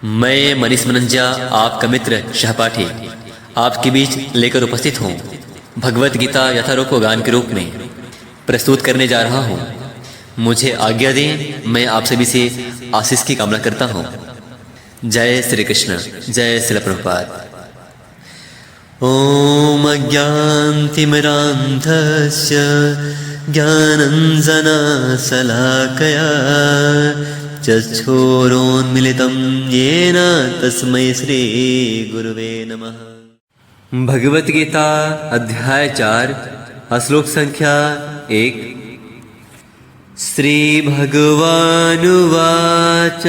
मैं मनीष मनंजा, आपका मित्र सहपाठी, आपके बीच लेकर उपस्थित हूँ भगवत गीता यथारूप गान के रूप में प्रस्तुत करने जा रहा हूँ। मुझे आज्ञा दें, मैं आप सभी से आशीष की कामना करता हूँ। जय श्री कृष्ण, जय श्री प्रभुपाद। ओम अज्ञानतिमिरान्धस्य ज्ञानाञ्जनशलाकया चक्षुरोन्मीलितं येन तस्मै श्री गुरुवे नमः। भगवत गीता अध्याय 4 श्लोक संख्या 1। श्री भगवानुवाच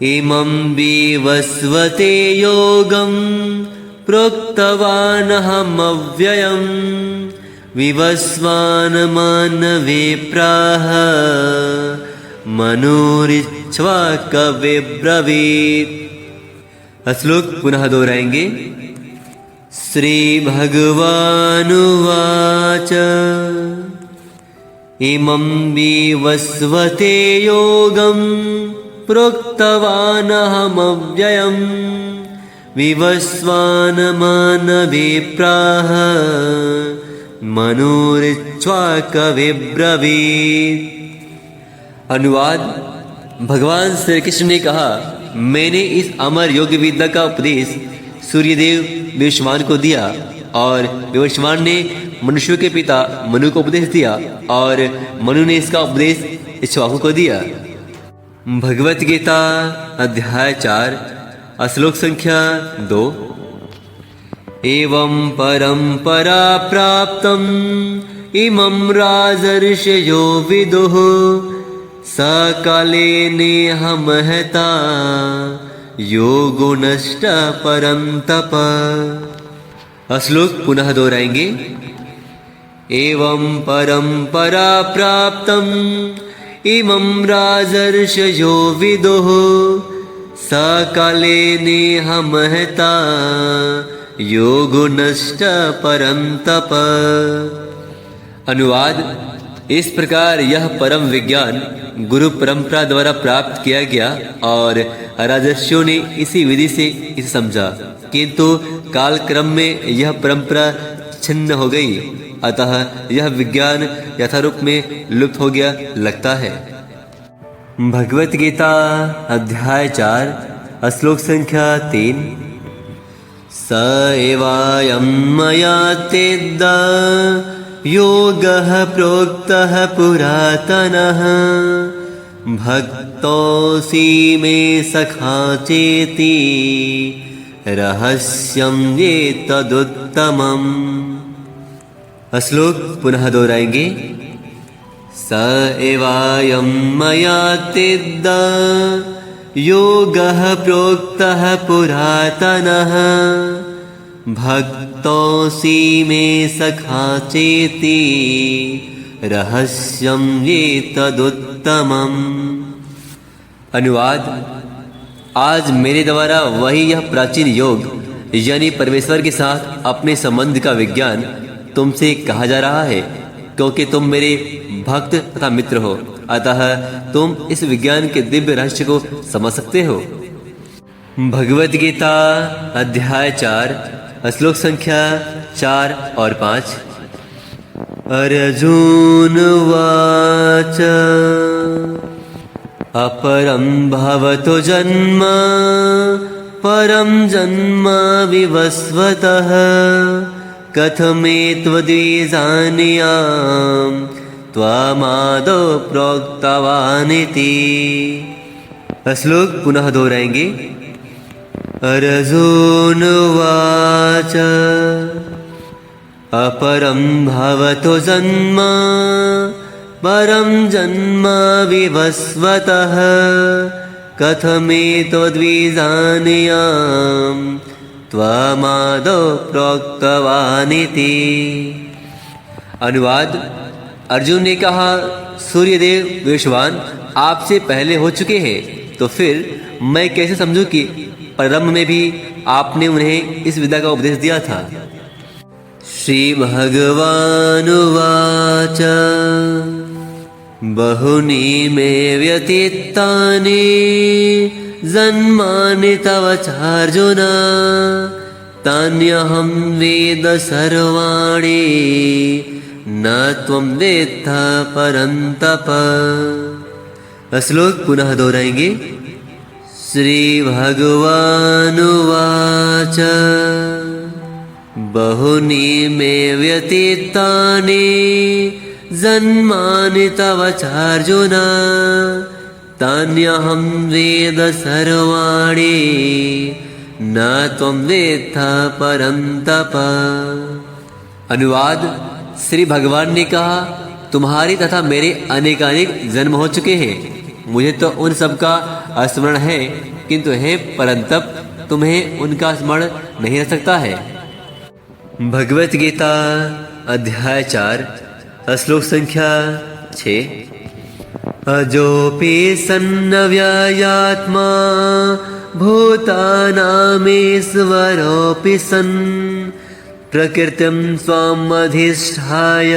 इमं विवस्वते योगं प्रोक्तवानहमव्ययं विवस्वान्मनवे प्राह मनुरिच्छ्वाकवे ब्रवीत्। श्लोक पुनः दोहराएंगे। श्री भगवानुवाच इमं विवस्वते योगं प्रोक्तवानहमव्ययं विवस्वान्मनवे प्राह मनुरिच्छ्वाकवे ब्रवीत्। अनुवाद। भगवान श्री कृष्ण ने कहा, मैंने इस अमर योग विद्या का उपदेश सूर्यदेव विवस्वान को दिया और विवस्वान ने मनुष्यों के पिता मनु को उपदेश दिया और मनु ने इसका उपदेश इक्ष्वाकु को दिया। भगवत गीता अध्याय 4 श्लोक संख्या 2। एवं परंपरा प्राप्तम् इमं राजर्षयो विदुः सकाले नेह महता योगो नष्ट परं तप। श्लोक पुनः दोहराएंगे। एवं परंपरा प्राप्तम् इमं राजर्षयो विदुः सकाले नेह महता योगो नष्ट परं तप। अनुवाद। इस प्रकार यह परम विज्ञान गुरु परंपरा द्वारा प्राप्त किया गया और राजर्षियों ने इसी विधि से इसे समझा, किंतु कालक्रम में यह परंपरा छिन्न हो गई, अतः यह विज्ञान यथारूप में लुप्त हो गया लगता है। भगवत गीता अध्याय 4 श्लोक संख्या 3। स एवायं मया तेद्दा योगः प्रोक्तः पुरातनः भक्तोऽसि मे सखा चेति रहस्यं ये तदुत्तमम्। श्लोक पुनः दोहराएंगे। स एवायं मया तेद्दा योगः प्रोक्तः पुरातनः भक्तोऽसि मे सखा चेति रहस्यं ये तदुत्तमम्। अनुवाद। आज मेरे द्वारा वही यह प्राचीन योग यानी परमेश्वर के साथ अपने संबंध का विज्ञान तुमसे कहा जा रहा है, क्योंकि तुम मेरे भक्त तथा मित्र हो, अतः तुम इस विज्ञान के दिव्य रहस्य को समझ सकते हो। भगवत गीता अध्याय 4 श्लोक संख्या 4 और 5। अर्जुन उवाच अपरं भवतो जन्म परं जन्म विवस्वतः कथमेत्वद्विजानीयां त्वमादौ प्रोक्तवानिति। श्लोक पुनः दोहराएंगे। अर्जुन उवाच अपरं भवतो जन्म परं जन्म विवस्वतः कथमेतद्विजानीयां त्वमादौ प्रोक्तवानिति। अनुवाद। अर्जुन ने कहा, सूर्यदेव विवस्वान आपसे पहले हो चुके हैं, तो फिर मैं कैसे समझूं कि प्रारंभ में भी आपने उन्हें इस विद्या का उपदेश दिया था। श्रीभगवानुवाच बहूनि मे व्यतीतानि जन्मानि तव चार्जुन तान्यहं वेद सर्वाणि न त्वं वेत्थ परन्तप। श्लोक पुनः दोहराएंगे। श्री भगवानुवाच बहुनि मे व्यतीतानि जन्मानि तव चार्जुन तान्यहं वेद सर्वाणि न त्वं वेत्थ परन्तप। अनुवाद। श्री भगवान ने कहा, तुम्हारे तथा मेरे अनेकानेक जन्म हो चुके हैं, मुझे तो उन सब का स्मरण है, किंतु हे परंतप तुम्हें उनका स्मरण नहीं रह सकता है। भगवत गीता अध्याय 4 श्लोक संख्या 6। अजोपि सन्नव्ययात्मा भूतानामीश्वरोऽपि सन् प्रकृतिं स्वामधिष्ठाय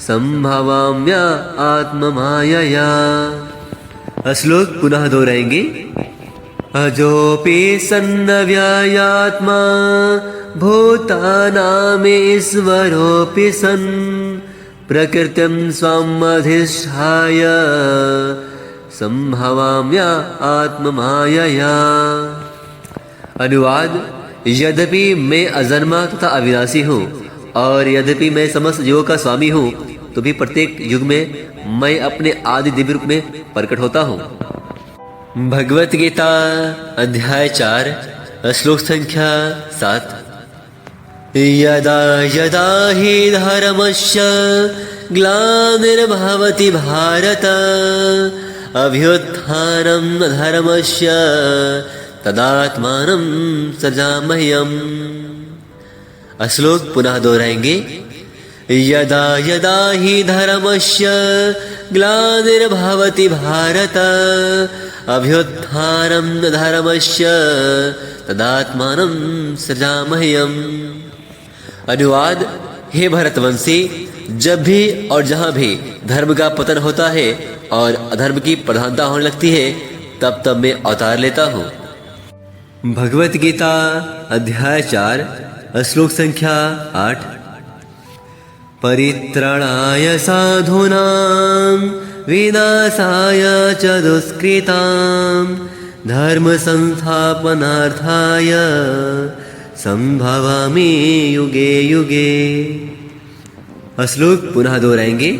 संभवाम्य आत्ममायया। श्लोक पुनः दोहराएंगे। अजोपि सन्नव्ययात्मा भूतानामीश्वरोऽपि सन् प्रकृतिं स्वामधिष्ठाय संभवाम्य आत्ममायया। अनुवाद। यद्यपि मैं अजन्मा तथा अविनाशी हूँ और यद्यपि मैं समस्त जीवों का स्वामी हूँ, तो भी प्रत्येक युग में मैं अपने आदि दिव्य रूप में प्रकट होता हूँ। भगवत गीता अध्याय 4 श्लोक संख्या 7। यदा यदा हि धर्मस्य ग्लानिर्भवति भारत अभ्युत्थानं धर्मस्य तदात्मानं सृजाम्यहम्। श्लोक पुनः दोहराएंगे। यदा यदा हि धर्मस्य ग्लानिर्भवति भारत अभ्युत्थानं धर्मस्य तदात्मानं सृजाम्यहम्। अनुवाद। हे भरतवंशी, जब भी और जहाँ भी धर्म का पतन होता है और अधर्म की प्रधानता होने लगती है, तब तब मैं अवतार लेता हूँ। भगवत गीता अध्याय 4 श्लोक संख्या 8। परित्राणाय साधूनां विनाशाय च दुष्कृतां धर्म संस्थापनार्थाय संभवामि युगे युगे। श्लोक पुनः दोहराएंगे।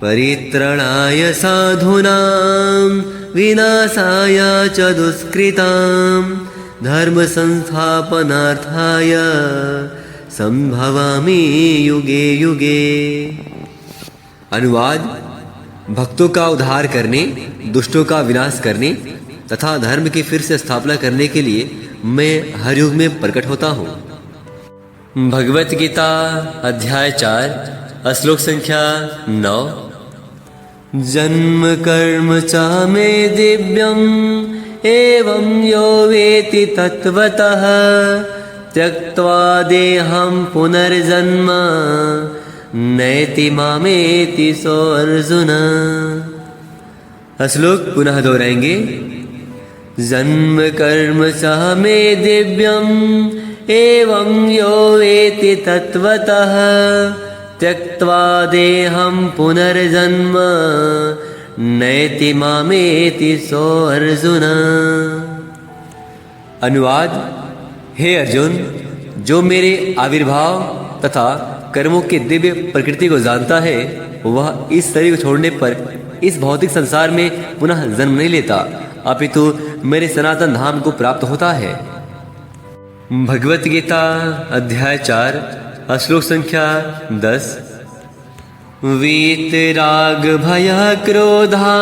परित्राणाय साधूनां विनाशाय च दुष्कृतां धर्म संस्थापनार्थाय संभवामि युगे युगे। अनुवाद। भक्तों का उद्धार करने, दुष्टों का विनाश करने तथा धर्म की फिर से स्थापना करने के लिए मैं हर युग में प्रकट होता हूँ। भगवत गीता अध्याय 4 श्लोक संख्या 9। जन्म कर्म च मे दिव्यम् एवं यो वेति तत्त्वतः त्यक्त्वा देहं पुनर्जन्म नैति मामेति सो अर्जुन। श्लोक पुनः दोहराएंगे। जन्म कर्म च मे दिव्यम् एवं यो वेति तत्त्वतः त्यक्त्वा देहं पुनर्जन्म नैति मामेति सो अर्जुन। अनुवाद। हे अर्जुन, जो मेरे आविर्भाव तथा कर्मों के दिव्य प्रकृति को जानता है, वह इस शरीर को छोड़ने पर इस भौतिक संसार में पुनः जन्म नहीं लेता, अपितु मेरे सनातन धाम को प्राप्त होता है। भगवत गीता अध्याय 4 श्लोक संख्या 10। वीतराग भय क्रोधा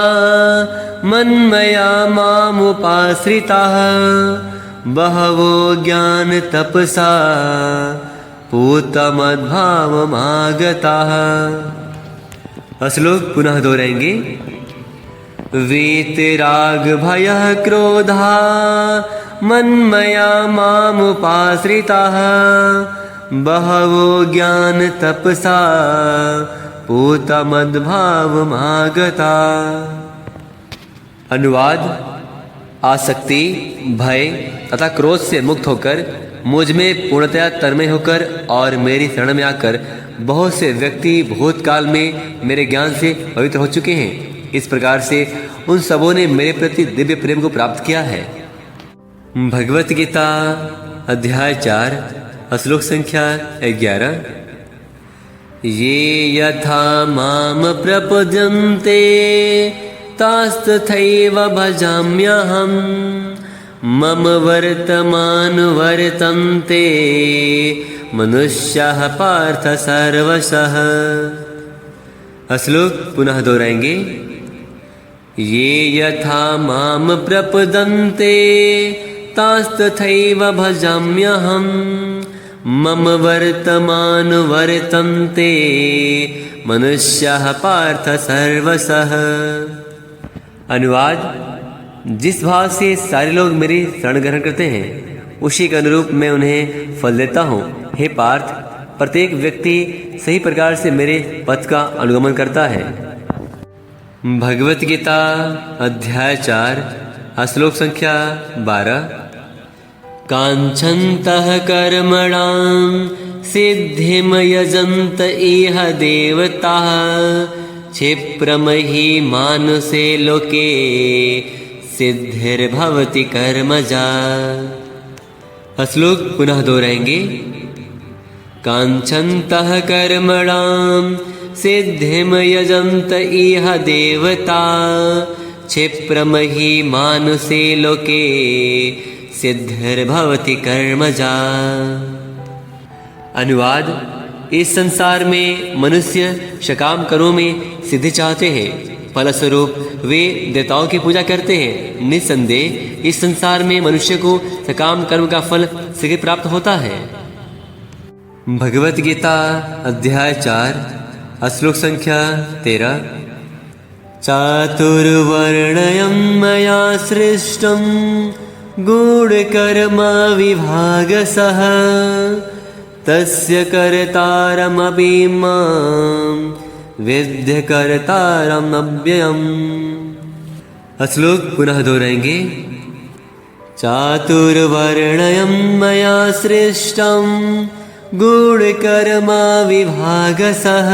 मन्मया मामुपाश्रिताः बहवो ज्ञान तपसा पूतमद्भावमागताः। श्लोक पुनः दोहराएंगे। वीतराग भय क्रोधा मन्मया मामुपाश्रिताः बहवो ज्ञान तपसा पूतमद्भावमागता। अनुवाद: आसक्ति, भय तथा क्रोध से मुक्त होकर मुझ में पूर्णतया तन्मय होकर और मेरी शरण में आकर बहुत से व्यक्ति भूतकाल में मेरे ज्ञान से पवित्र हो चुके हैं। इस प्रकार से उन सबों ने मेरे प्रति दिव्य प्रेम को प्राप्त किया है। भगवत गीता अध्याय 4 श्लोक संख्या 11। ये यथा माम प्रपद्यन्ते तास्तथैव भजाम्यहम् मम वर्तमान वर्तन्ते मनुष्याः पार्थ सर्वशः। श्लोक पुनः दोहराएंगे। ये यथा माम प्रपद्यन्ते तास्तथैव भजाम्यहम् मम वर्तमान वर्तन्ते मनुष्याः पार्थ सर्वशः। अनुवाद: जिस भाव से सारे लोग मेरी शरण ग्रहण करते हैं उसी के अनुरूप मैं उन्हें फल देता हूँ। हे पार्थ, प्रत्येक व्यक्ति सही प्रकार से मेरे पथ का अनुगमन करता है। भगवत गीता अध्याय 4 श्लोक संख्या 12। कांक्षन्तः कर्मणां सिद्धिं यजन्त इह देवताः क्षिप्रमहि मानुषे लोके सिद्धिर्भवति कर्मजा। श्लोक पुनः दोहराएंगे। कांक्षन्तः कर्मणां सिद्धिं यजन्त इह देवता क्षिप्रमहि मानुषे लोके सिद्धिर्भवति कर्मजा। अनुवाद: इस संसार में मनुष्य सकाम कर्मों में सिद्धि चाहते हैं, फलस्वरूप वे देवताओं की पूजा करते हैं। निस्संदेह इस संसार में मनुष्य को सकाम कर्म का फल शीघ्र प्राप्त होता है। भगवत गीता अध्याय 4 श्लोक संख्या 13। चातुर्वर्ण्यं मया सृष्टं गूढकर्म विभागसः तस्य कर्तारमपि मां विद्य कर्तारम् अव्ययम्। श्लोक पुनः दोहराएंगे। चातुर्वर्ण्यं मया सृष्टं गूढकर्म विभागसः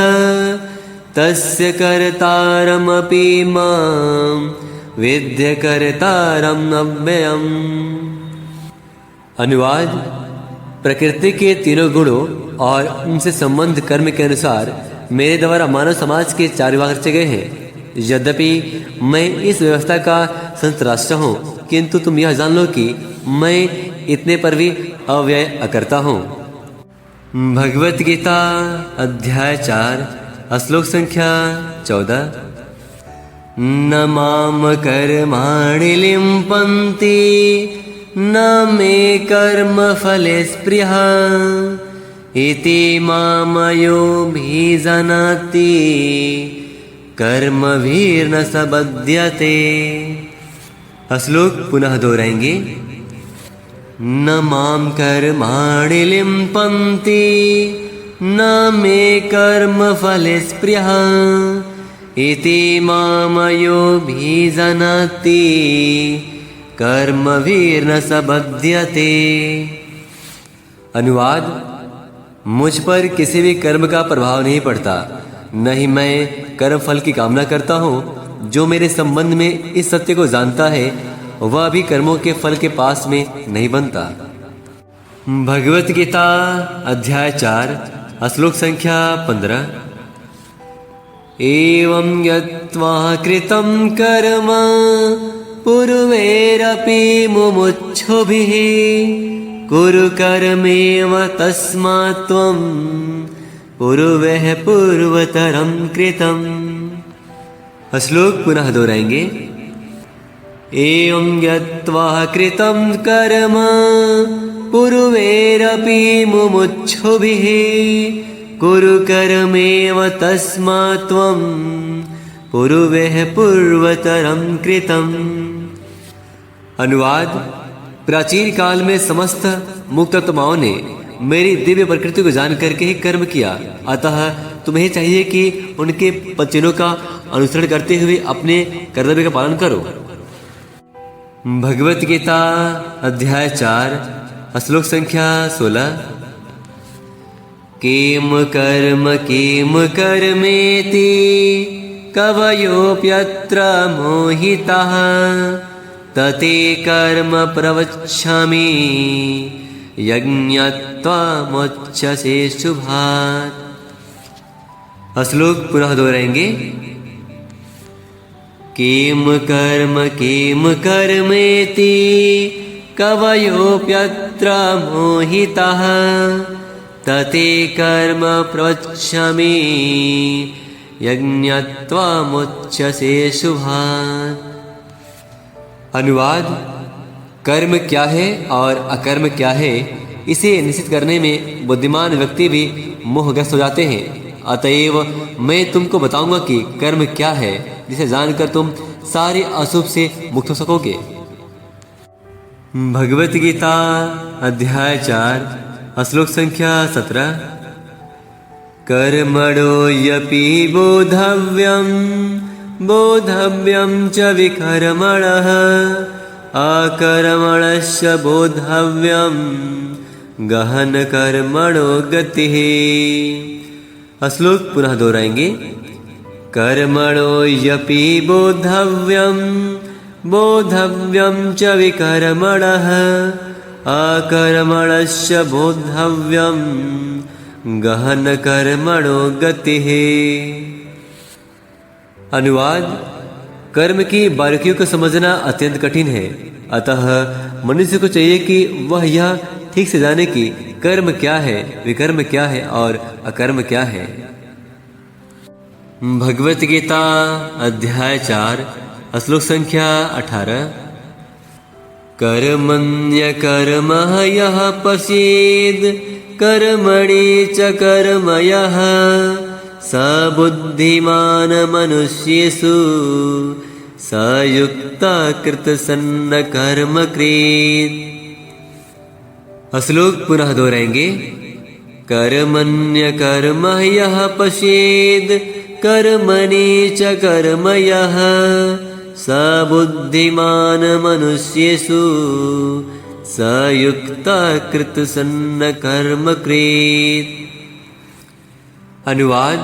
तस्य कर्तारमपि मां विद्य कर्तारम् अव्ययम्। अनुवाद: प्रकृति के तीनों गुणों और उनसे संबंध कर्म के अनुसार मेरे द्वारा मानव समाज के 4 विभाग रचे गए हैं। यद्यपि मैं इस व्यवस्था का संतराष्ट्र हूँ, किंतु तुम यह जान लो कि मैं इतने पर भी अव्यय अकर्ता हूँ। भगवत गीता अध्याय 4 श्लोक संख्या 14। न माम कर्माणि लिम्पन्ति न मे कर्म फले स्पृहा इति मामयोऽभिजानाति कर्मभिर्न स बध्यते। श्लोक पुनः दोहराएंगे। न माम कर्माणि लिम्पन्ति न मे कर्म फले स्पृहा इति मामयोऽभिजानाति कर्मभिर्न स बध्यते। अनुवाद: मुझ पर किसी भी कर्म का प्रभाव नहीं पड़ता, न ही मैं कर्म फल की कामना करता हूँ। जो मेरे संबंध में इस सत्य को जानता है वह भी कर्मों के फल के पास में नहीं बनता। भगवत गीता अध्याय 4 श्लोक संख्या 15। एवं यत्वा कृतं कर्म पूर्वैरपि मुमुक्षुभिः कुरु कर्मेव तस्मात् त्वं पूर्वैः पूर्वतरं कृतं। श्लोक पुनः दोहराएंगे। एवं यत्वा कृतं कर्म पूर्वैरपि मुमुक्षुभिः कुरु कर्मेव तस्मात् त्वं पूर्वैः पूर्वतरं कृतं। अनुवाद: प्राचीन काल में समस्त मुक्तात्माओं ने मेरी दिव्य प्रकृति को जान करके ही कर्म किया, अतः तुम्हें चाहिए कि उनके वचनों का अनुसरण करते हुए अपने कर्तव्य का पालन करो। भगवत गीता अध्याय 4 श्लोक संख्या 16। किम कर्मेति कवयोऽप्यत्र मोहिताः तते कर्म प्रवक्ष्यामि यज्ञत्वामुच्यसे शुभात्। श्लोक पुनः दोहराएंगे। किम कर्मेति कवयोऽप्यत्र मोहिताः तते कर्म प्रवक्ष्यामि यज्ञत्वामुच्यसे शुभात्। अनुवाद। कर्म क्या है और अकर्म क्या है, इसे निश्चित करने में बुद्धिमान व्यक्ति भी मोहग्रस्त हो जाते हैं। अतएव मैं तुमको बताऊंगा कि कर्म क्या है, जिसे जानकर तुम सारे अशुभ से मुक्त हो सकोगे। भगवत गीता अध्याय 4 श्लोक संख्या 17। कर्मणो यपि बोधव्यं च विकर्मणः अकर्मणस्य बोधव्यं गहन कर्मणो गतिः। श्लोक पुनः दोहराएंगे। कर्मणो यपि बोधव्यं च विकर्मणः अकर्मणस्य बोधव्यं गहन कर्मणो गतिः। अनुवाद। कर्म की बारीकियों को समझना अत्यंत कठिन है, अतः मनुष्य को चाहिए कि वह यह ठीक से जाने कि कर्म क्या है, विकर्म क्या है और अकर्म क्या है। भगवत गीता अध्याय 4 श्लोक संख्या 18। कर्मण्यकर्म यः पश्येद् कर्मणि च कर्म यः स बुद्धिमान् मनुष्येषु स युक्तः कृतसन्न कर्म कृत्। श्लोक पुनः दोहराएंगे। कर्मण्यकर्म यः पश्येद् कर्मणि च कर्म यः स बुद्धिमान् मनुष्येषु स युक्तः कृतसन्न कर्म कृत्। अनुवाद।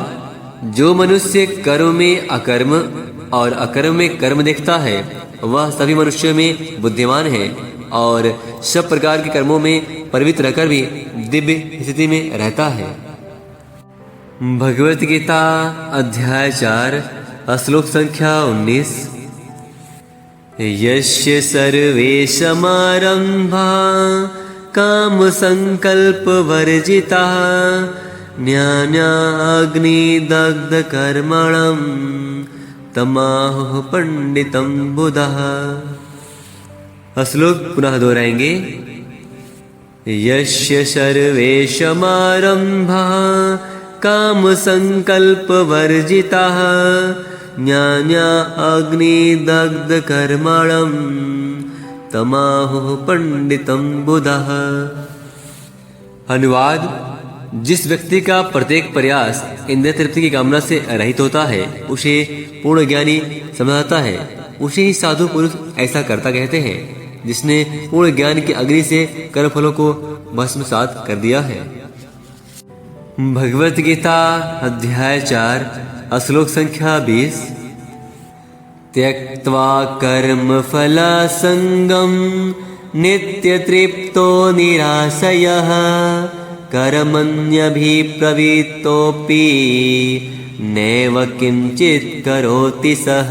जो मनुष्य कर्म में अकर्म और अकर्म में कर्म देखता है, वह सभी मनुष्यों में बुद्धिमान है और सब प्रकार के कर्मों में पवित्र रहकर भी दिव्य स्थिति में रहता है। भगवत गीता अध्याय 4 श्लोक संख्या 19। यस्य सर्वे समारंभा काम संकल्प वर्जिताः ज्ञानाग्निदग्ध कर्मणं तमाहुः पंडितं बुधः। श्लोक पुनः दोहराएंगे। यस्य सर्वे समारंभा काम संकल्प वर्जिताः ज्ञानाग्निदग्ध कर्मणं तमाहुः पंडितं बुधः। अनुवाद। जिस व्यक्ति का प्रत्येक प्रयास इंद्रिय तृप्ति की कामना से रहित होता है, उसे पूर्ण ज्ञानी समझाता है। उसे ही साधु पुरुष ऐसा करता कहते हैं, जिसने पूर्ण ज्ञान की अग्नि से कर्मफलों को भस्मसात कर दिया है। भगवत गीता अध्याय 4 श्लोक संख्या 20। त्यक्त्वा कर्मफलासंगं नित्यतृप्तो निराशयः कर्मण्यभिप्रवृत्तोऽपि नैव किंचित् करोति सः।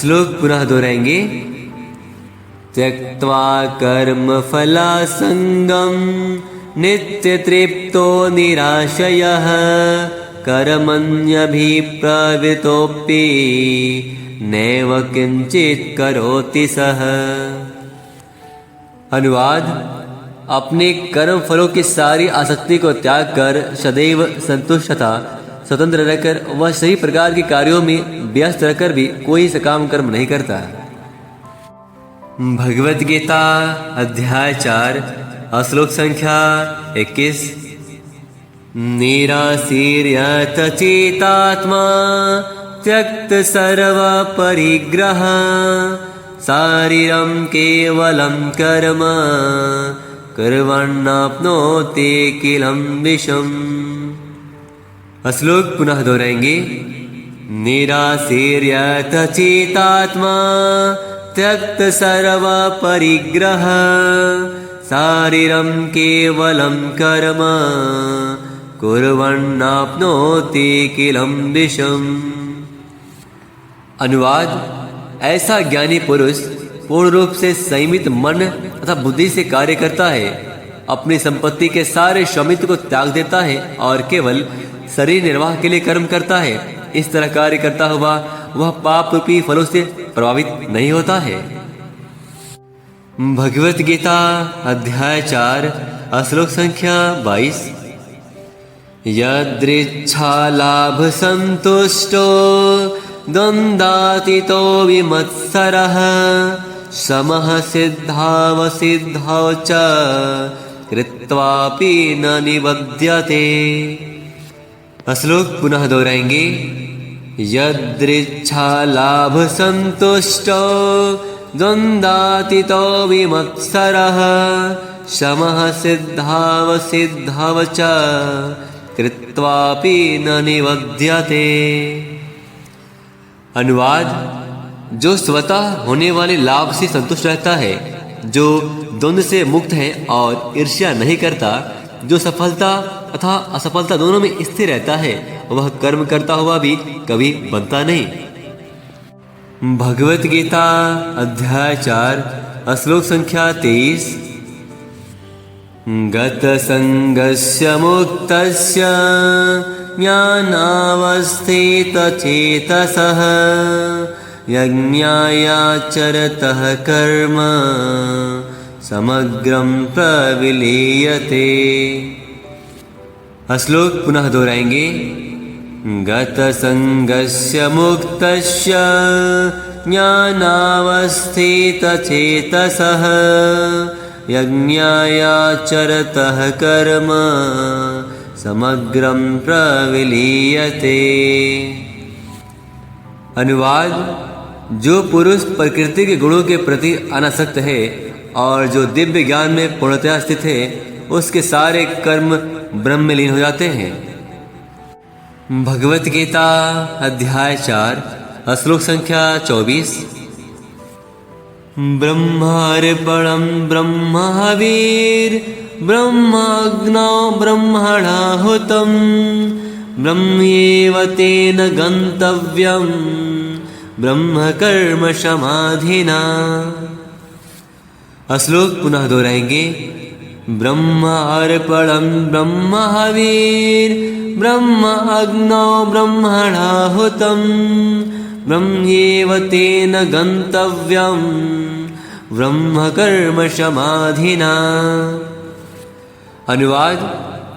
श्लोक पुनः दोहराएंगे। त्यक्त्वा कर्मफलासंगं नित्यतृप्तो निराशयः कर्मण्यभिप्रवृत्तोऽपि नैव किंचित् करोति सः। अनुवाद। अपने कर्म फलों की सारी आसक्ति को त्याग कर सदैव संतुष्ट तथा स्वतंत्र रहकर वह सभी प्रकार के कार्यों में व्यस्त रहकर भी कोई सकाम कर्म नहीं करता। भगवत गीता अध्याय 4 श्लोक संख्या 21। निराशीर्यत चेतात्मा त्यक्त सर्व परिग्रह शारीरं केवलं कर्म कुर्वन्नाप्नोति किलं विषम्। श्लोक पुनः दोहराएंगे। निराशीर्यत चेतात्मा त्यक्त सर्व परिग्रह शारीरं केवलं कर्म कुर्वन्नाप्नोति किलं विषम्। अनुवाद: ऐसा ज्ञानी पुरुष पूर्ण रूप से संयमित मन तथा बुद्धि से कार्य करता है, अपनी संपत्ति के सारे स्वामित्व को त्याग देता है और केवल शरीर निर्वाह के लिए कर्म करता है। इस तरह कार्य करता हुआ वह पाप रूपी फलों से प्रभावित नहीं होता है। भगवत गीता अध्याय 4 श्लोक संख्या 22। यदृच्छा लाभ संतुष्टो द्वन्द्वातीतो विमत्सरः समः सिद्धावसिद्धौ च कृत्वापि न निबध्यते। श्लोक पुनः दोहराएंगे। यदृच्छा लाभ संतुष्टो द्वन्द्वातीतो विमत्सरः समः सिद्धावसिद्धौ च कृत्वापि न निबध्यते। अनुवाद: जो स्वतः होने वाले लाभ से संतुष्ट रहता है, जो द्वंद्व से मुक्त है और ईर्ष्या नहीं करता, जो सफलता तथा असफलता दोनों में स्थिर रहता है, वह कर्म करता हुआ भी कभी बनता नहीं। भगवत गीता अध्याय 4 श्लोक संख्या 23। गतसंगस्य मुक्तस्य ज्ञानावस्थितचेतसः यज्ञायाचरतः कर्म समग्रं प्रविलीयते। श्लोक पुनः दोहराएंगे। गतसंगस्य मुक्तस्य ज्ञानावस्थितचेतसः यज्ञायाचरतः कर्म समग्रं प्रविलीयते। अनुवाद: जो पुरुष प्रकृति के गुणों के प्रति अनासक्त है और जो दिव्य ज्ञान में पूर्णतया स्थित है, उसके सारे कर्म ब्रह्म में लीन हो जाते हैं। भगवत गीता अध्याय 4 श्लोक संख्या 24। ब्रह्मार्पणं ब्रह्महविर् ब्रह्माग्नौ ब्रह्मणाहुतं ब्रह्मैव तेन गन्तव्यं ब्रह्मकर्म समाधिना। श्लोक पुनः दोहराएंगे। ब्रह्मार्पणं ब्रह्महविर् ब्रह्माग्नौ ब्रह्मणाहुतं ब्रह्मैव तेन गन्तव्यं ब्रह्मकर्म समाधिना। अनुवाद: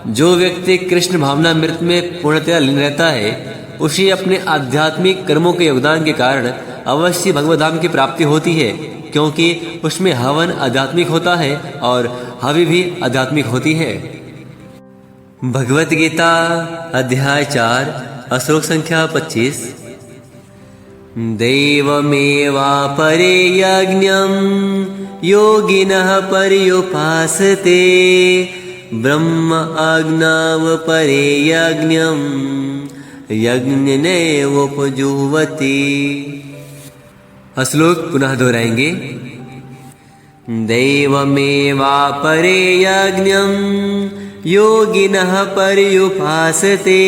जो व्यक्ति कृष्ण भावनामृत में पूर्णतया लीन रहता है, उसे अपने आध्यात्मिक कर्मों के योगदान के कारण अवश्य भगवत धाम की प्राप्ति होती है, क्योंकि उसमें हवन आध्यात्मिक होता है और हवि भी आध्यात्मिक होती है। भगवत गीता अध्याय 4 श्लोक संख्या 25। दैवमेवापरे यज्ञं योगिनः पर्युपासते ब्रह्म आज्ञावपरे यज्ञं यज्ञनेवोपजुह्वति। श्लोक पुनः दोहराएंगे। दैवमेवापरे यज्ञं योगिनः पर्युपासते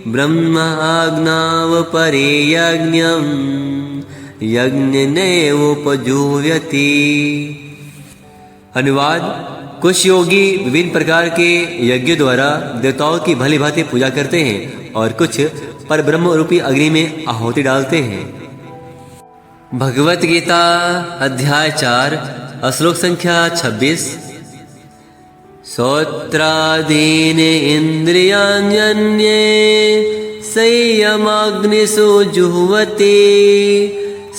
ब्रह्म आज्ञावपरे यज्ञं यज्ञनेवोपजुह्वति। अनुवाद: कुछ योगी विभिन्न प्रकार के यज्ञ द्वारा देवताओं की भली भांति पूजा करते हैं और कुछ परब्रह्म रूपी अग्नि में आहुति डालते हैं। भगवत गीता अध्याय 4 श्लोक संख्या 26। श्रोत्रादीन इंद्रियाण्यन्ये संयमाग्निषु जुह्वति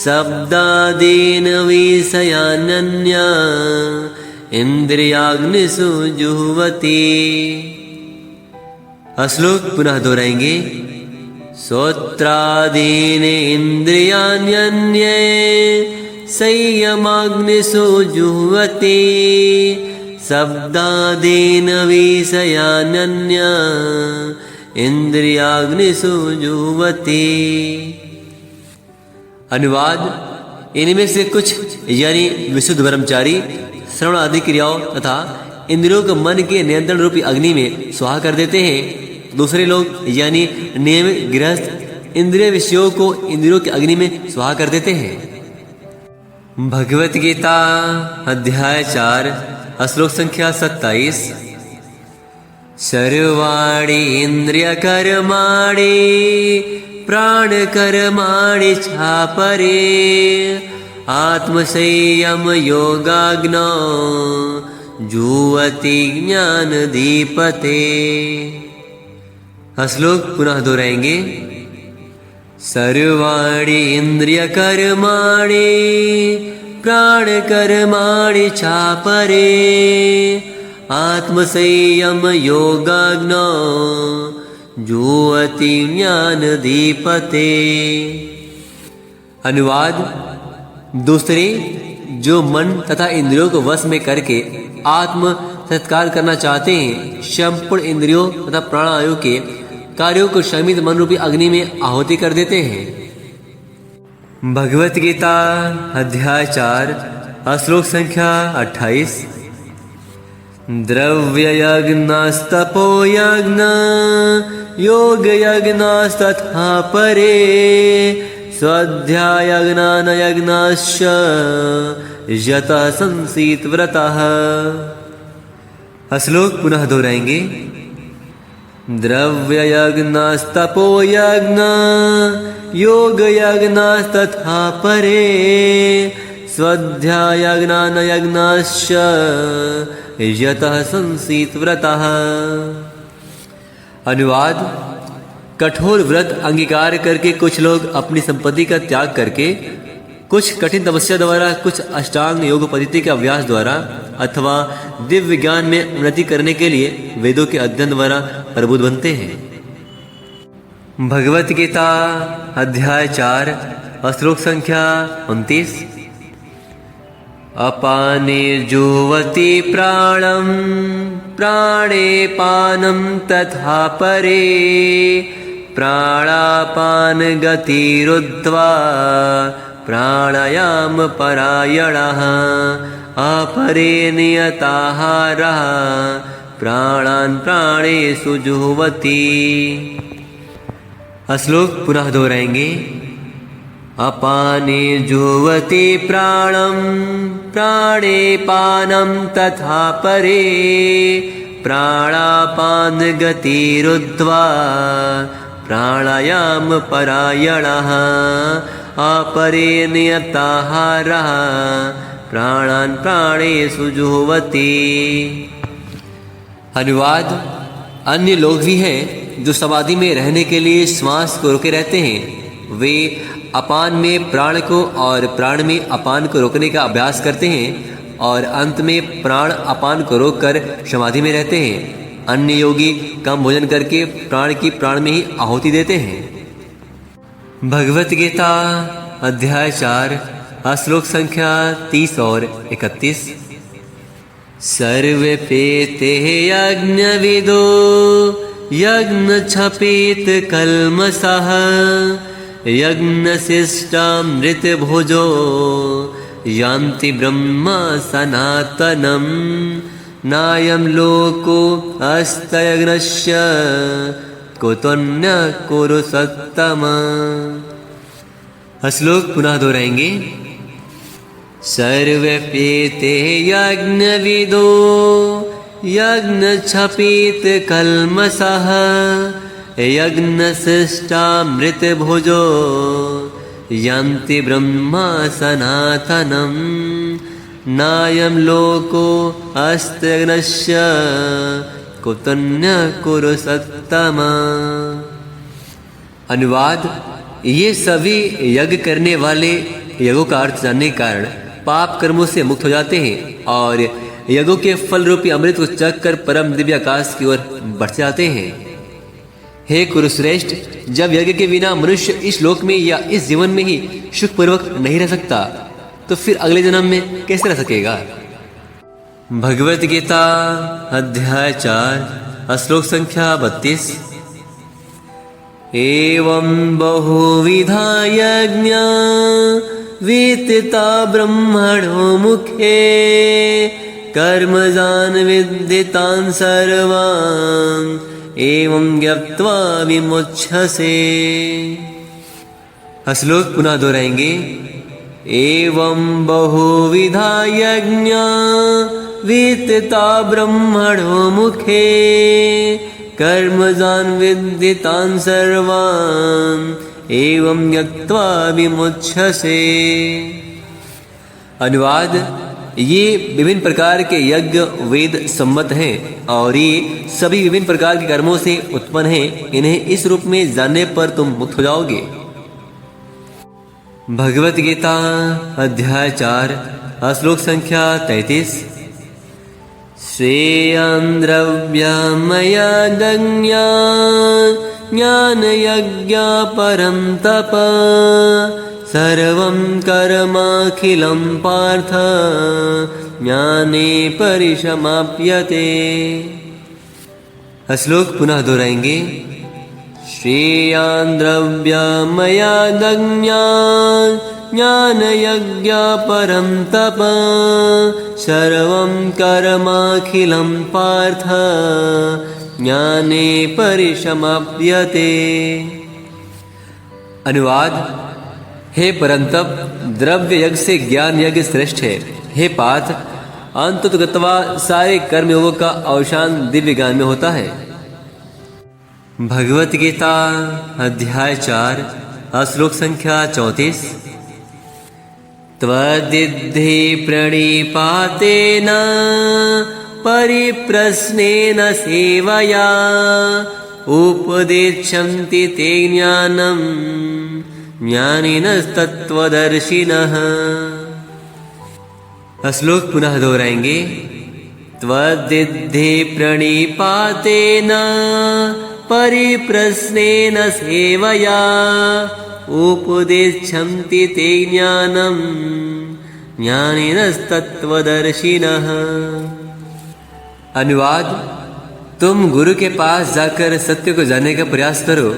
शब्दादीन विषयान्यन्या इंद्रियाग्निषु जुह्वति। श्लोक पुनः दोहराएंगे। श्रोत्रादीन इंद्रियाण्यन्ये संयमाग्निषु जुह्वति शब्दादीन विषयान्य इंद्रियाग्निषु जुह्वति। अनुवाद: इनमें से कुछ यानी विशुद्ध ब्रह्मचारी श्रवण आदि क्रियाओं तथा इंद्रियों को मन के नियंत्रण रूपी अग्नि में स्वाहा कर देते हैं। दूसरे लोग यानी नियमित गृहस्थ इंद्रिय विषयों को इंद्रियों की अग्नि में स्वाहा कर देते हैं। भगवत गीता अध्याय 4 श्लोक संख्या 27। सर्वाणि इंद्रिय कर्माणि प्राण कर्माणि चापरे आत्मसंयम योगाग्नौ जुह्वति ज्ञान दीपते। श्लोक पुनः दोहराएंगे। सर्वाणि इंद्रिय कर्माणि प्राण कर्माणि चापरे आत्मसंयम योगाग्नौ जुह्वति ज्ञान दीपते। अनुवाद: दूसरे जो मन तथा इंद्रियों को वश में करके आत्म सत्कार करना चाहते हैं, संपूर्ण इंद्रियों तथा प्राणायु के कार्यों को शमित मन रूपी अग्नि में आहुति कर देते हैं। भगवत गीता अध्याय 4 श्लोक संख्या 28। द्रव्ययज्ञस्तपो यज्ञ योग यज्ञस्तथा परे स्वाध्यायज्ञानयज्ञश्च यतः संसीत व्रतः। श्लोक पुनः दोहराएंगे। द्रव्ययज्ञस्तपो यज्ञ योग यज्ञस्तथा परे स्वाध्यायज्ञानयज्ञश्च यतः संसीत व्रतः। अनुवाद: कठोर व्रत अंगीकार करके कुछ लोग अपनी संपत्ति का त्याग करके, कुछ कठिन तपस्या द्वारा, कुछ अष्टांग योग पद्धति के अभ्यास द्वारा अथवा दिव्य ज्ञान में उन्नति करने के लिए वेदों के अध्ययन द्वारा प्रबुद्ध बनते हैं। भगवत गीता अध्याय 4 श्लोक संख्या 29। अपाने जुह्वति प्राणं प्राणे पानं तथा परे प्राणापान गतिरुद्ध्वा प्राणायाम परायणः अपरे नियताहारः प्राणान् प्राणेषु जुह्वति। श्लोक पुनः दोहराएंगे। अपाने जुह्वति प्राणं प्राणे पानं तथा परे प्राणापान गतिरुद्ध्वा प्राणायाम परायणः अपरे नियताहारः प्राणान् प्राणेषु जुह्वति। अनुवाद: अन्य लोग भी हैं जो समाधि में रहने के लिए श्वास को रोके रहते हैं। वे अपान में प्राण को और प्राण में अपान को रोकने का अभ्यास करते हैं और अंत में प्राण अपान को रोककर समाधि में रहते हैं। अन्य योगी कम भोजन करके प्राण की प्राण में ही आहुति देते हैं। भगवत गीता अध्याय 4 श्लोक संख्या 30 और 31। सर्वे पेते यज्ञविदो यज्ञ छपेत कल्मषः यज्ञशिष्टामृत भोजो यान्ति ब्रह्मा सनातनम् नायं लोको अस्तयज्ञस्य कुतोऽन्य कुरु सत्तम। श्लोक पुनः दोहराएंगे। सर्वेऽप्येते यज्ञविदो यज्ञ छपेत कल्मषः यज्ञशिष्टामृत भोजो यान्ति ब्रह्मा सनातनम् नायं लोको अस्त्यग्नस्य कुतोऽन्य कुरु सत्तम। अनुवाद: ये सभी यज्ञ करने वाले यज्ञों का अर्थ जानने के कारण पाप कर्मों से मुक्त हो जाते हैं और यज्ञों के फल रूपी अमृत को चख कर परम दिव्य आकाश की ओर बढ़ जाते हैं। हे कुरुश्रेष्ठ, जब यज्ञ के बिना मनुष्य इस लोक में या इस जीवन में ही सुखपूर्वक नहीं रह सकता, तो फिर अगले जन्म में कैसे रह सकेगा। भगवत गीता अध्याय 4 श्लोक संख्या 32। एवं बहुविधा यज्ञा वित्ता ब्रह्मणो मुखे कर्मजान विद्धितान् सर्वान् एवं ज्ञप्त्वा विमुच्यसे। श्लोक पुनः दोहराएंगे। एवं बहुविधा यज्ञा वित्ता ब्रह्मणो मुखे कर्मजान विद्धितान् सर्वान् एवं ज्ञप्त्वा विमुच्यसे। अनुवाद। ये विभिन्न प्रकार के यज्ञ वेद सम्मत हैं और ये सभी विभिन्न प्रकार के कर्मों से उत्पन्न हैं। इन्हें इस रूप में जानने पर तुम मुक्त हो जाओगे। भगवत गीता अध्याय 4 श्लोक संख्या 33। श्रेयान् द्रव्यमया दज्ञा ज्ञानयज्ञा परं तप सर्वं कर्माखिलं पार्थ ज्ञाने परिसमाप्यते। श्लोक पुनः दोहराएंगे। श्रेयान् द्रव्यमया दज्ञा ज्ञानयज्ञा परं तप सर्वं कर्माखिलं पार्थ ज्ञाने परिसमाप्यते। अनुवाद। हे परंतप, द्रव्य यज्ञ से ज्ञान यज्ञ श्रेष्ठ है। हे पार्थ, अंततः सारे कर्मयोगों का अवसान दिव्य ज्ञान में होता है। भगवत गीता अध्याय 4 श्लोक संख्या 34। त्वदिद्धि प्रणिपातेन परिप्रश्नेन सेवया उपदेच्छन्ति ते ज्ञानं ज्ञानिनस्तत्त्वदर्शिनः। श्लोक पुनः दोहराएंगे। त्वदिद्धि प्रणिपातेन परिप्रश्नेन सेवया उपदेच्छन्ति ते ज्ञानं ज्ञानिनस्तत्त्वदर्शिनः। अनुवाद। तुम गुरु के पास जाकर सत्य को जानने का प्रयास करो,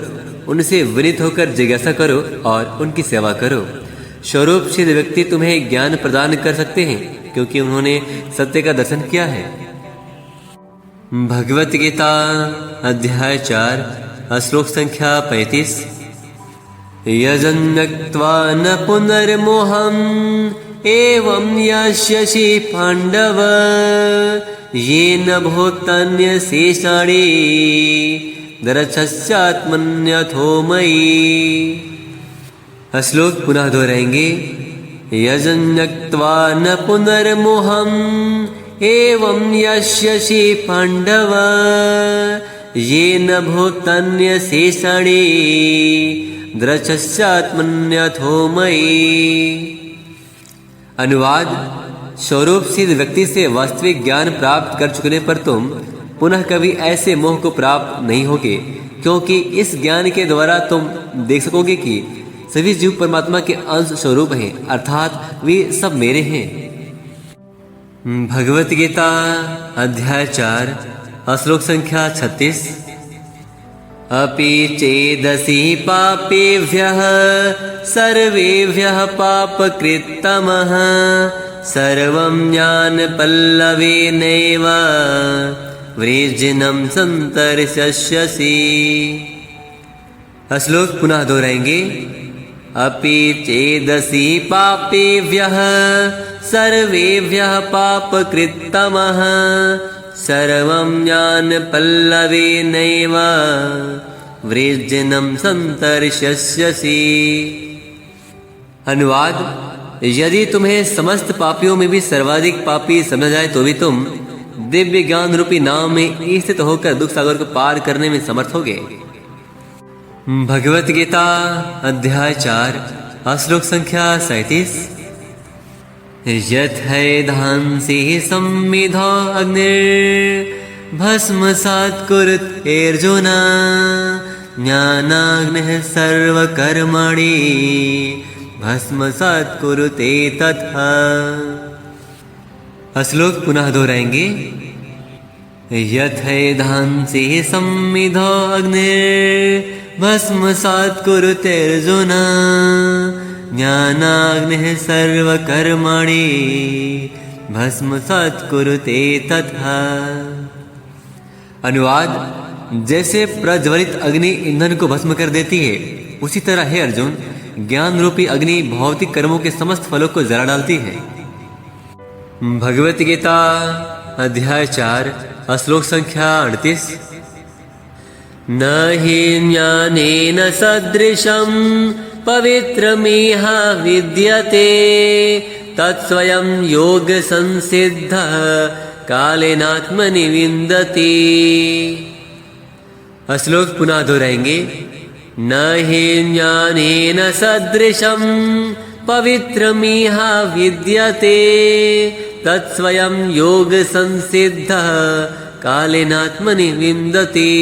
उनसे विनीत होकर जिज्ञासा करो और उनकी सेवा करो। स्वरूप सिद्ध व्यक्ति तुम्हें ज्ञान प्रदान कर सकते हैं क्योंकि उन्होंने सत्य का दर्शन किया है। भगवत गीता अध्याय 4 श्लोक संख्या 35। यजन्नक्त्वा न पुनर्मोहम् एवं यस्यसि पाण्डव येन भूतान्यशेषाणि दरच्छस्यात्मन्यथो मयि। श्लोक पुनः दोहराएंगे। यजन्नक्त्वा न पुनर्मोहम् एवं यस्यसि पाण्डव येन भूतान्यशेषाणि दरच्छस्यात्मन्यथो मयि। अनुवाद। स्वरूप सिद्ध व्यक्ति से वास्तविक ज्ञान प्राप्त कर चुकने पर तुम पुनः कभी ऐसे मोह को प्राप्त नहीं होगे, क्योंकि इस ज्ञान के द्वारा तुम देख सकोगे कि सभी जीव परमात्मा के अंश स्वरूप हैं, अर्थात वे सब मेरे हैं। भगवत गीता अध्याय 4 श्लोक संख्या 36। अपि चेदसि पापेभ्यः सर्वेभ्यः पापकृत्तमः सर्वं ज्ञानपल्लवेनैव वृजिनं सन्तरिष्यसि। श्लोक पुनः दोहराएंगे। अपि चेदसि पापेभ्यः सर्वेभ्यः पापकृत्तमः सर्वं ज्ञानपल्लवेनैव वृजिनं सन्तरिष्यसि। अनुवाद। यदि तुम्हें समस्त पापियों में भी सर्वाधिक पापी समझा जाए तो भी तुम दिव्य ज्ञान रूपी नाव में स्थित होकर दुख सागर को पार करने में समर्थ होगे। भगवत गीता अध्याय 4 श्लोक संख्या 37। यथैधांसि संविधो अग्निर्भस्मसात् कुरुतेऽर्जुन ज्ञानाग्निः सर्वकर्मणि भस्मसात् कुरुते तथा। श्लोक पुनः दोहराएंगे। यथैधांसि संविदो अग्निर्भस्मसात् कुरुतेऽर्जुन ज्ञानाग्निः सर्वकर्माणि भस्मसात् कुरुते तथा। अनुवाद। जैसे प्रज्वलित अग्नि ईंधन को भस्म कर देती है, उसी तरह हे अर्जुन, ज्ञान रूपी अग्नि भौतिक कर्मों के समस्त फलों को जला डालती है। भगवत गीता अध्याय 4 श्लोक संख्या 38। न हि ज्ञानेन सदृशं पवित्रमिह विद्यते तत्स्वयं योग संसिद्धः कालेनात्मनि विन्दति। श्लोक पुनः दोहराएंगे। न हि ज्ञानेन सदृशं पवित्रमिह विद्यते तत्स्वयं योग संसिद्धः कालेनात्मनि विन्दति।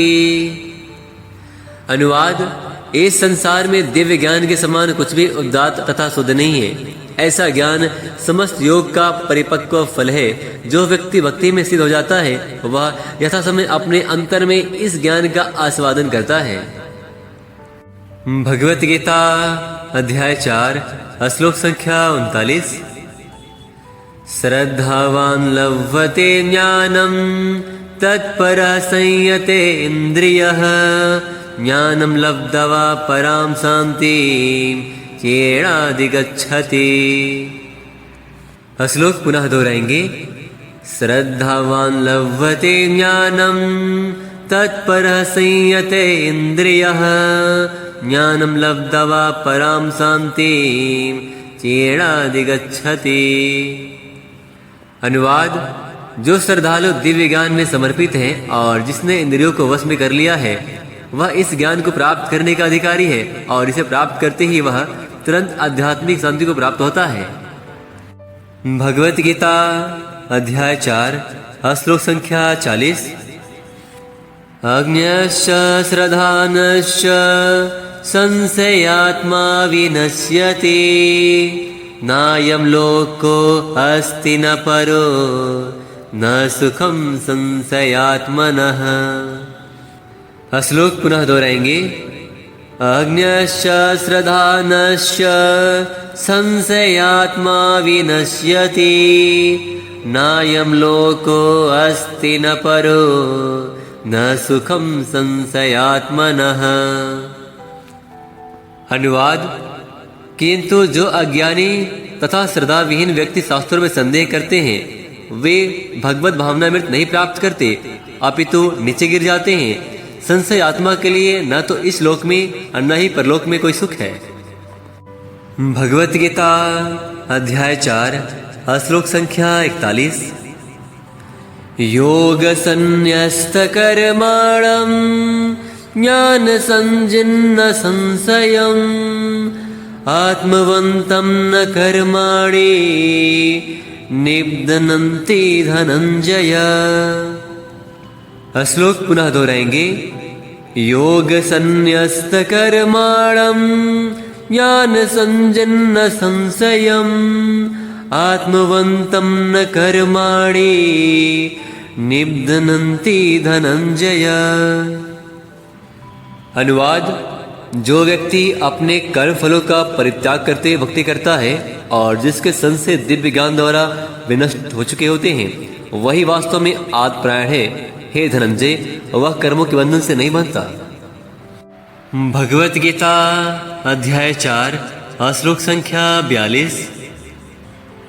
अनुवाद। इस संसार में दिव्य ज्ञान के समान कुछ भी उदात्त तथा शुद्ध नहीं है। ऐसा ज्ञान समस्त योग का परिपक्व फल है। जो व्यक्ति भक्ति में स्थित हो जाता है, वह यथा समय अपने अंतर में इस ज्ञान का आस्वादन करता है। भगवत गीता अध्याय 4 श्लोक संख्या 39। श्रद्धावान् लभते ज्ञानं तत्परः संयते इन्द्रियः ज्ञानं लब्ध्वा परां शान्तिं चेणाधिगच्छति। श्लोक पुनः दोहराएंगे। श्रद्धावान् लभते ज्ञानं तत्परः संयते इन्द्रियः ज्ञानं लब्ध्वा परां शान्तिं चेणाधिगच्छति। अनुवाद। जो श्रद्धालु दिव्य ज्ञान में समर्पित है और जिसने इंद्रियों को वश में कर लिया है, वह इस ज्ञान को प्राप्त करने का अधिकारी है और इसे प्राप्त करते ही वह तुरंत आध्यात्मिक शांति को प्राप्त होता है। भगवत गीता अध्याय 4 श्लोक संख्या 40। अज्ञश्च श्रद्धानश्च संशयात्मा विनश्यति नायं लोको अस्ति न परो न सुखम संशयात्मनः। श्लोक पुनः दोहराएंगे। अज्ञश्च श्रद्धानश्च संशयात्मा विनश्यति नायं लोको अस्ति न परो न सुखम संशयात्मनः। अनुवाद। किंतु जो अज्ञानी तथा श्रद्धा विहीन व्यक्ति शास्त्रों में संदेह करते हैं, वे भगवत भावनामृत नहीं प्राप्त करते, अपितु नीचे गिर जाते हैं। संशय आत्मा के लिए न तो इस लोक में और न ही परलोक में कोई सुख है। भगवत गीता अध्याय 4 श्लोक संख्या 41। योग संन्यस्त कर्माणं ज्ञान संजिन्न संशयम् आत्मवन्तं न कर्माणि निबध्नन्ति धनंजय। श्लोक पुनः दोहराएंगे। योग संन्यस्त कर्माणं ज्ञान संजिन्न संशयम् आत्मवन्तं न कर्माणि निबध्नन्ति धनंजय। अनुवाद। जो व्यक्ति अपने कर्म फलों का परित्याग करते भक्ति करता है और जिसके संशय दिव्य ज्ञान द्वारा विनष्ट हो चुके होते हैं, वही वास्तव में आत्मपरायण है। हे धनंजय, वह कर्मों के बंधन से नहीं बंधता। भगवत गीता अध्याय 4 श्लोक संख्या 42।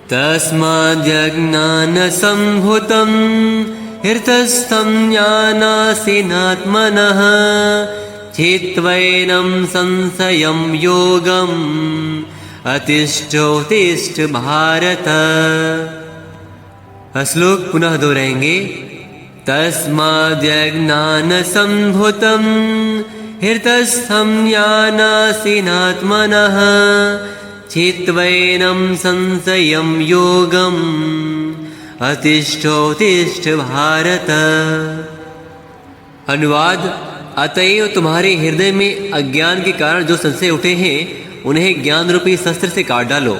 तस्माद्यज्ञान संभूतं हृतस्थं ज्ञानासीनात्मनः चित्वैनं संशयं योगम् अतिष्ठोत्तिष्ठ भारत। श्लोक पुनः दोहराएंगे। तस्माद्यज्ञान संभूतं हृतस्थं ज्ञानासीनात्मनः चित्वैनं संशयं योगम् अतिष्ठोत्तिष्ठ भारत। अनुवाद। अतएव तुम्हारे हृदय में अज्ञान के कारण जो संशय उठे हैं, उन्हें ज्ञान रूपी शस्त्र से काट डालो।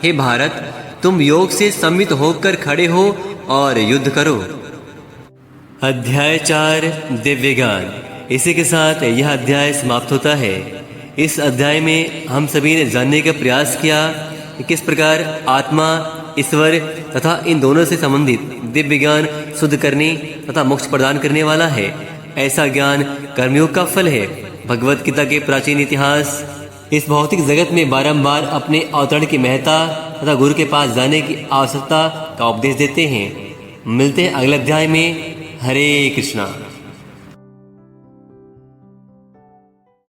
हे भारत, तुम योग से सम्मित होकर खड़े हो और युद्ध करो। अध्याय 4 दिव्य ज्ञान। इसी के साथ यह अध्याय समाप्त होता है। इस अध्याय में हम सभी ने जानने का प्रयास किया कि किस प्रकार आत्मा, ईश्वर तथा इन दोनों से संबंधित दिव्य ज्ञान शुद्ध करने तथा मोक्ष प्रदान करने वाला है। ऐसा ज्ञान कर्मयोग का फल है। भगवत गीता के प्राचीन इतिहास इस भौतिक जगत में बारंबार अपने अवतरण की महत्ता तथा गुरु के पास जाने की आवश्यकता का उपदेश देते हैं। मिलते हैं अगले अध्याय में। हरे कृष्णा।